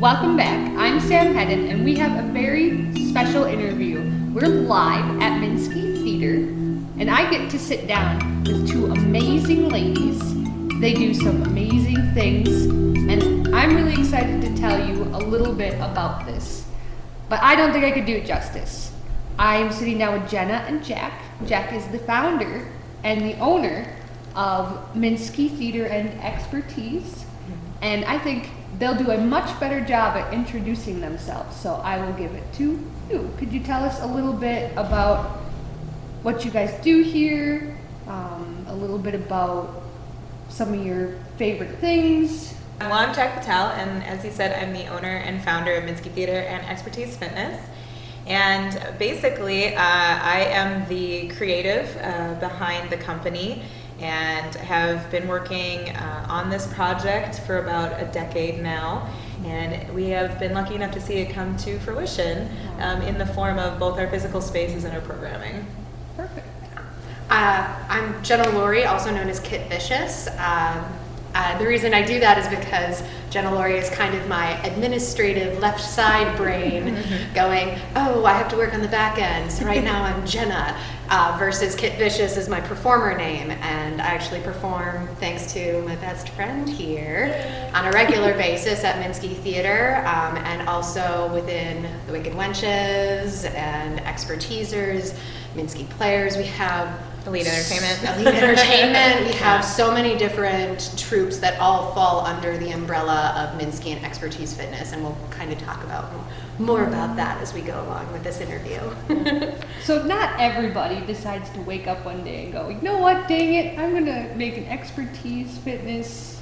Welcome back. I'm Sam Hedden, and we have a very special interview. We're live at Minsky Theatre, and I get to sit down with two amazing ladies. They do some amazing things, and I'm really excited to tell you a little bit about this. But I don't think I could do it justice. I'm sitting down with Jenna and Jac. Jac is the founder and the owner of Minsky Theatre and Expertise, and I think they'll do a much better job at introducing themselves, so I will give it to you. Could you tell us a little bit about what you guys do here, a little bit about some of your favorite things? Well, I'm Jac Fatale, and as he said, I'm the owner and founder of Minsky Theatre and Expertise Fitness. And basically, I am the creative behind the company and have been working on this project for about a decade now. And we have been lucky enough to see it come to fruition in the form of both our physical spaces and our programming. Perfect. I'm Jenna Lory, also known as Kit Vicious. The reason I do that is because Jenna Lory is kind of my administrative left side brain going, oh, I have to work on the back end, so right now I'm Jenna, versus Kit Vicious is my performer name, and I actually perform thanks to my best friend here on a regular basis at Minsky Theatre, and also within the Wicked Wenches and Expertisers, Minsky Players. We have Elite Entertainment. Elite Entertainment. We have so many different troupes that all fall under the umbrella of Minsky and Expertise Fitness, and we'll kind of talk about more about that as we go along with this interview. So not everybody decides to wake up one day and go, you know what, dang it, I'm gonna make an Expertise Fitness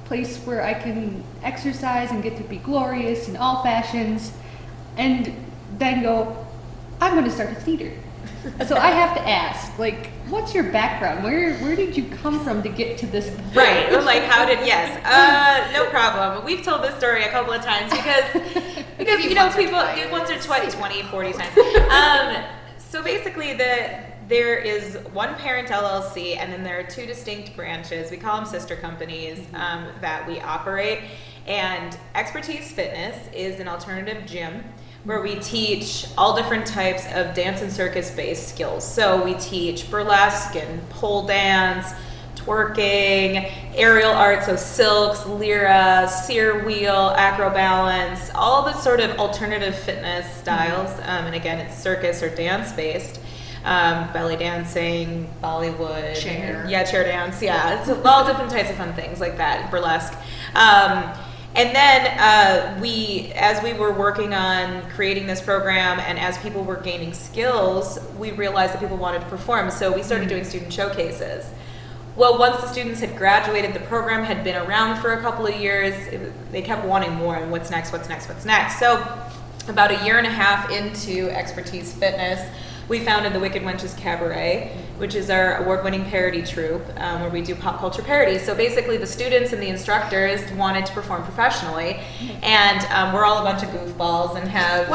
place where I can exercise and get to be glorious in all fashions, and then go, I'm gonna start a theater. So I have to ask, what's your background? Where did you come from to get to this point? Right, no problem. We've told this story a couple of times because you know, people, once or twice, 20, 40 times. So basically there is one parent LLC, and then there are two distinct branches. We call them sister companies that we operate. And Expertise Fitness is an alternative gym where we teach all different types of dance and circus-based skills. So we teach burlesque and pole dance, twerking, aerial art, so silks, lyra, sear wheel, acro balance, all the sort of alternative fitness styles. And again, it's circus or dance-based. Belly dancing, Bollywood. Chair dance, it's all different types of fun things like that, burlesque. And then as we were working on creating this program, and as people were gaining skills, we realized that people wanted to perform, so we started doing student showcases. Well, once the students had graduated, the program had been around for a couple of years, they kept wanting more, and what's next? So about a year and a half into Expertise Fitness, we founded the Wicked Wenches Cabaret, which is our award-winning parody troupe where we do pop culture parodies. So basically the students and the instructors wanted to perform professionally, and we're all a bunch of goofballs and have,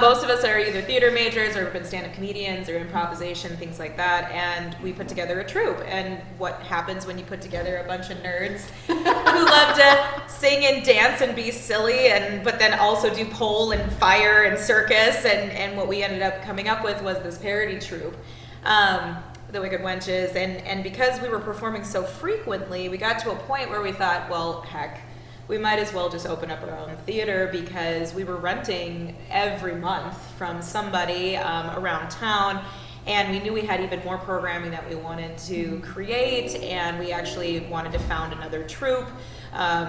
most of us are either theater majors or have been stand-up comedians or improvisation, things like that, and we put together a troupe. And what happens when you put together a bunch of nerds who love to sing and dance and be silly, but then also do pole and fire and circus, and what we ended up coming up with was this parody troupe, the Wicked Wenches, and because we were performing so frequently, we got to a point where we thought, well, heck, we might as well just open up our own theater, because we were renting every month from somebody around town, and we knew we had even more programming that we wanted to create, and we actually wanted to found another troupe,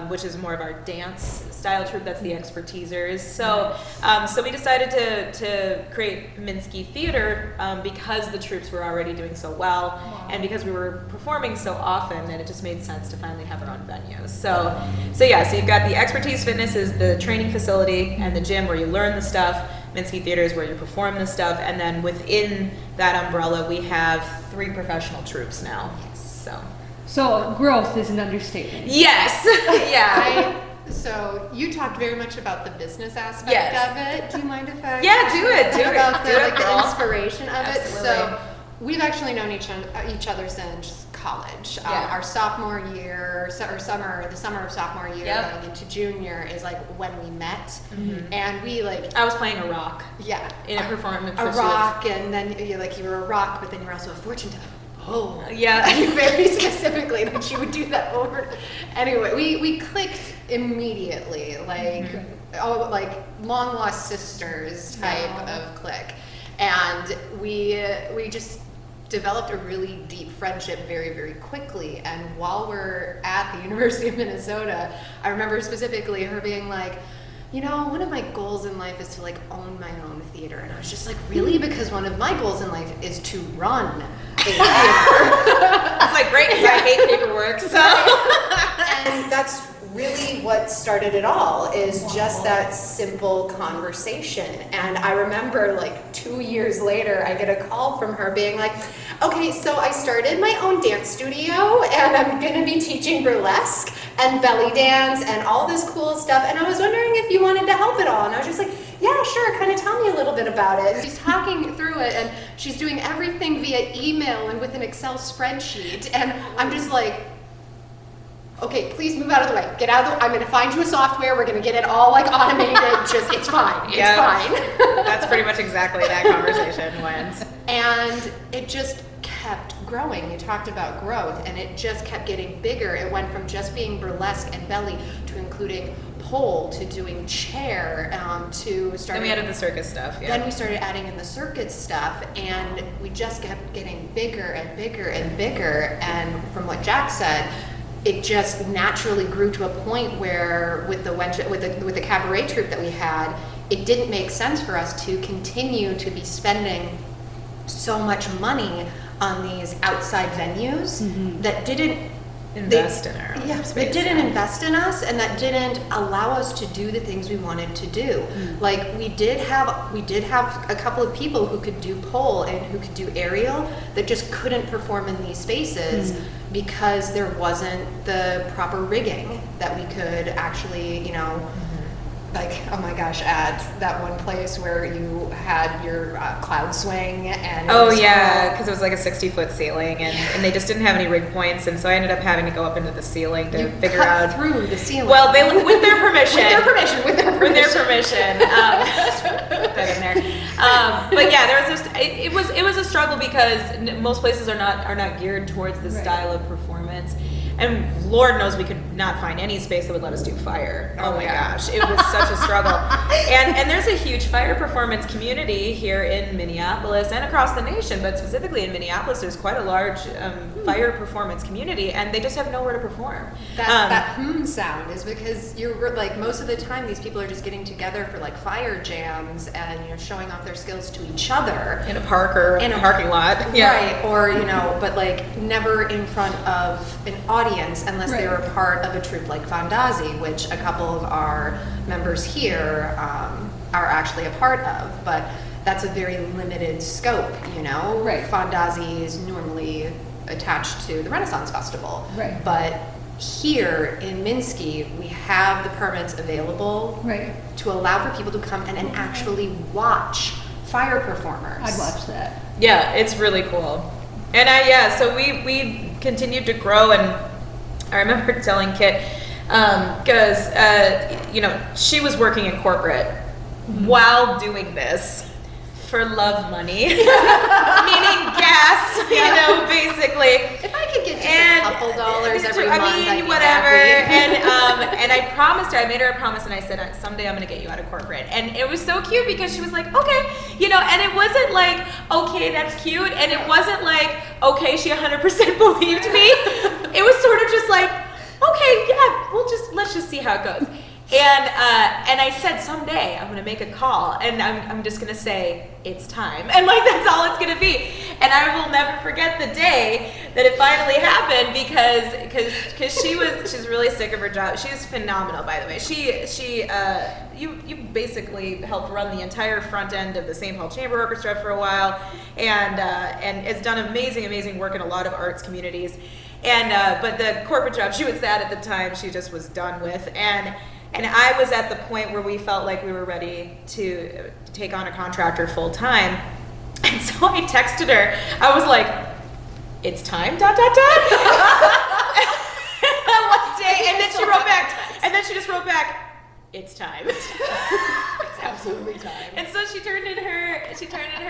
which is more of our dance style troupe. That's the Expertisers. So we decided to create Minsky Theatre because the troupes were already doing so well, and because we were performing so often, and it just made sense to finally have our own venues. So you've got the Expertise Fitness is the training facility and the gym where you learn the stuff. Minsky Theatre is where you perform the stuff, and then within that umbrella, we have 3 professional troupes now. So growth is an understatement. Yes. Yeah. So you talked very much about the business aspect of it. Do you mind if I? Yeah, do it. About the girl. inspiration of Absolutely. it. So we've actually known each other since college. Yeah. Our sophomore year, the summer of sophomore year, Yep. going into junior is like when we met, Mm-hmm. and we like, I was playing a rock yeah, in a performance. a that she was- rock, and then you were a rock, but then you're also a fortune teller. Oh, Yeah. very specifically that she would do that over. Anyway, we clicked immediately, like like long lost sisters type of click, and we just developed a really deep friendship very, very quickly. And while we're at the University of Minnesota, I remember specifically her being like, one of my goals in life is to like own my own theater. And I was just like, really? Because one of my goals in life is to run a theater. I was like, great, because I hate paperwork. So. And that's really what started it all, is just that simple conversation. And I remember like 2 years later, I get a call from her being like, okay, so I started my own dance studio and I'm gonna be teaching burlesque and belly dance and all this cool stuff. And I was wondering if you wanted to help at all. And I was just like, yeah, sure, kind of tell me a little bit about it. And she's talking through it, and she's doing everything via email and with an Excel spreadsheet. And I'm just like, okay, please move out of the way. Get out of the way. I'm going to find you a software. We're going to get it all like automated. Just, it's fine. It's fine. That's pretty much exactly that conversation went. And it just kept growing. You talked about growth, and it just kept getting bigger. It went from just being burlesque and belly to including pole, to doing chair, to starting. Then we added the circus stuff. Yeah. Then we started adding in the circuit stuff, and we just kept getting bigger and bigger and bigger. And from what Jac said, it just naturally grew to a point where with the cabaret troupe that we had, it didn't make sense for us to continue to be spending so much money on these outside venues that didn't invest in our own Yes, space. it didn't invest in us, and that didn't allow us to do the things we wanted to do. Like we did have a couple of people who could do pole and who could do aerial that just couldn't perform in these spaces because there wasn't the proper rigging that we could actually, like, oh my gosh, at that one place where you had your cloud swing and it Oh was yeah, because it was like a 60-foot ceiling, and they just didn't have any rig points, and so I ended up having to go up into the ceiling to you figure cut out. through the ceiling. Well, they with their permission. with their permission. Just put that in there. But yeah, there was it was a struggle because most places are not geared towards this style of performance. And Lord knows we could not find any space that would let us do fire. Oh my gosh, it was such a struggle. And there's a huge fire performance community here in Minneapolis and across the nation, but specifically in Minneapolis, there's quite a large fire performance community, and they just have nowhere to perform. That sound is because you're like, most of the time these people are just getting together for like fire jams and showing off their skills to each other In a park or in a parking lot. right? Or but like never in front of an audience unless they were part of a troupe like Fandazi, which a couple of our members here are actually a part of, but that's a very limited scope. Right. Fandazi is normally attached to the Renaissance Festival, Right. but here in Minsky, we have the permits available to allow for people to come and actually watch fire performers. I'd watch that. Yeah, it's really cool. And so we continued to grow, and I remember telling Kit, because she was working in corporate while doing this for love money, meaning gas, basically. If I could get just a couple dollars every month, I'd be whatever. happy. And I promised her, I made her a promise, and I said, someday I'm going to get you out of corporate. And it was so cute because she was like, okay, and it wasn't like, okay, that's cute. And it wasn't like, okay, she 100% believed me. It was sort of just like, okay, yeah, let's just see how it goes. And I said, someday I'm gonna make a call, and I'm just gonna say it's time, and like that's all it's gonna be. And I will never forget the day that it finally happened because she's really sick of her job. She's phenomenal, by the way. You basically helped run the entire front end of the St. Paul Chamber Orchestra for a while, and has done amazing work in a lot of arts communities. And but the corporate job she was at the time, she just was done with. And I was at the point where we felt like we were ready to take on a contractor full time. And so I texted her. I was like, it's time, dot, dot, dot. One day, and then she wrote back, and then she just wrote back, it's time. It's absolutely time. And so she turned in her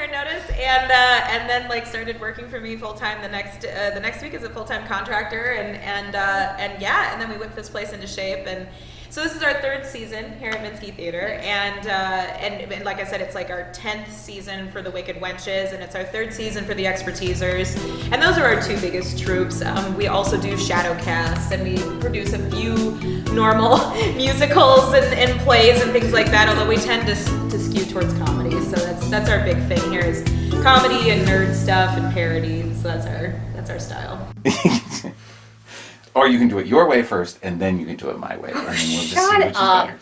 notice, and then like started working for me full time the next week as a full time contractor, and then we whipped this place into shape. And so this is our 3rd season here at Minsky Theatre, and like I said, it's like our 10th season for the Wicked Wenches, and it's our 3rd season for the Expertisers, and those are our 2 biggest troupes. We also do shadow casts, and we produce a few normal musicals and plays and things like that, although we tend to skew towards comedy, so that's our big thing here is comedy and nerd stuff and parodies, so that's our style. Or you can do it your way first, and then you can do it my way. I mean, we'll just see which is better.